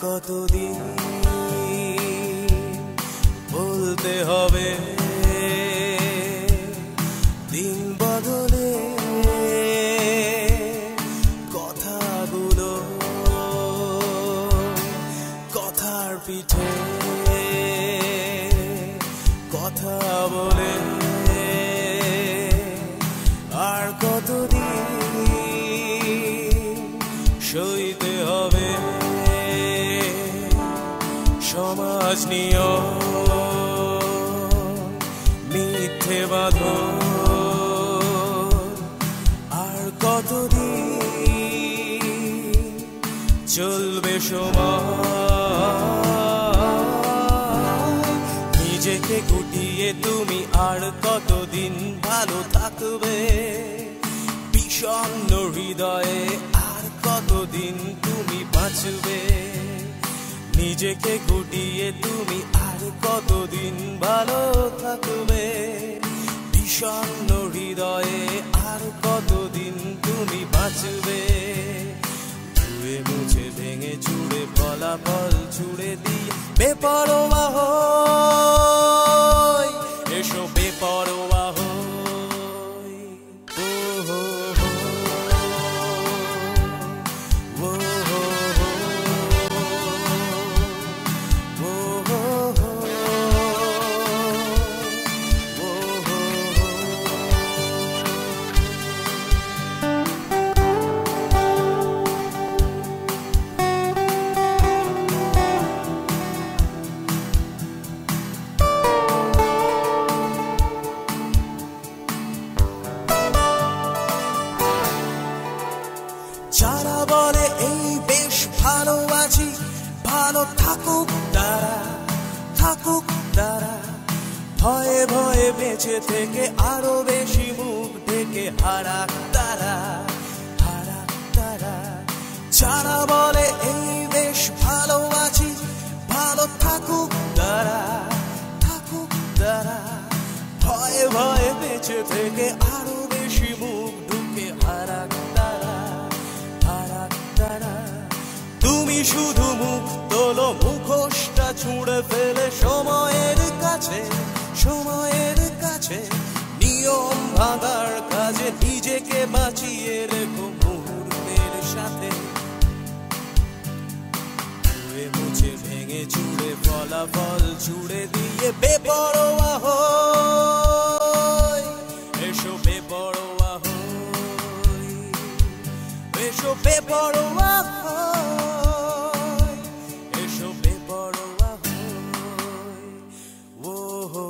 কতদিন বলতে হবে দিন বদলে কথাগুলো কথার পিঠে কথা বলে আর কতদিন সইতে হবে সমাজ নিয়ম মিথ্যে বাঁধন আর কতদিন চলবে সময় নিজেকে গুটিয়ে তুমি আর কতদিন ভালো থাকবে বিষণ্ণ হৃদয়ে আর কতদিন তুমি বাঁচবে নিজেকে গুটিয়ে তুমি আর কতদিন ভালো থাকবে বিষণ্ণ হৃদয়ে আর কতদিন তুমি বাঁচবে ধুয়ে মুছে ভেঙে চুড়ে ফলাফল ছুড়ে দিয়ে বেপরোয়া হই এসো বেপরোয়া হই যারা বলে এই বেশ ভালো আছি ভালো থাকুক তারা ভয়ে ভয়ে বেঁচে থেকে আরো বেশি মুখ ঢেকে হারাক তারা যারা বলে এই বেশ ভালো আছি ভালো থাকুক তারা ভয়ে ভয়ে বেঁচে থেকে আরো বেশি মুখ ঢুকে হারাক তারা তুমি শুধু মুখ তোলো মুখোশটা ছুঁড়ে ফেলে সময়ের কাছে নিয়ম ভাঙার কাজে নিজেকে বাঁচিয়ে রেখো মুহূর্তের সাথে ধুয়ে মুছে ভেঙে চুড়ে ফলাফল ছুড়ে দিয়ে বেপরোয়া হই এসো বেপরোয়া হই এসো বেপরোয়া হই এসো বেপরোয়া হই ও হো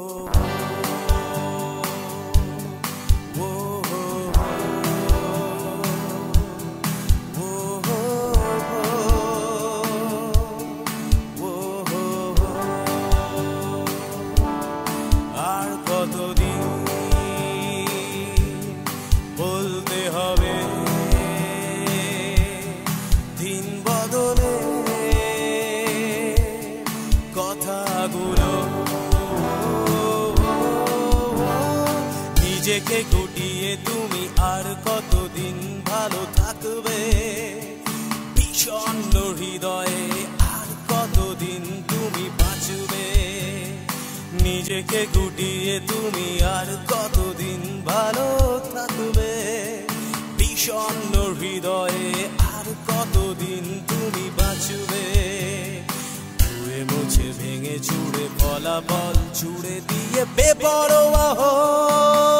আর কতদিন বলতে হবে দিন বদলে কথাগুলো নিজেকে গুটিয়ে তুমি আর কতদিন ভালো থাকবে বিষণ্ণ হৃদয়ে আর কতদিন তুমি বাঁচবে নিজেকে গুটিয়ে তুমি আর কতদিন ভালো থাকবে বিষণ্ণ হৃদয়ে আর কতদিন তুমি বাঁচবে ধুয়ে মুছে ভেঙে চুড়ে ফলাফল ছুড়ে দিয়ে বেপরোয়া হই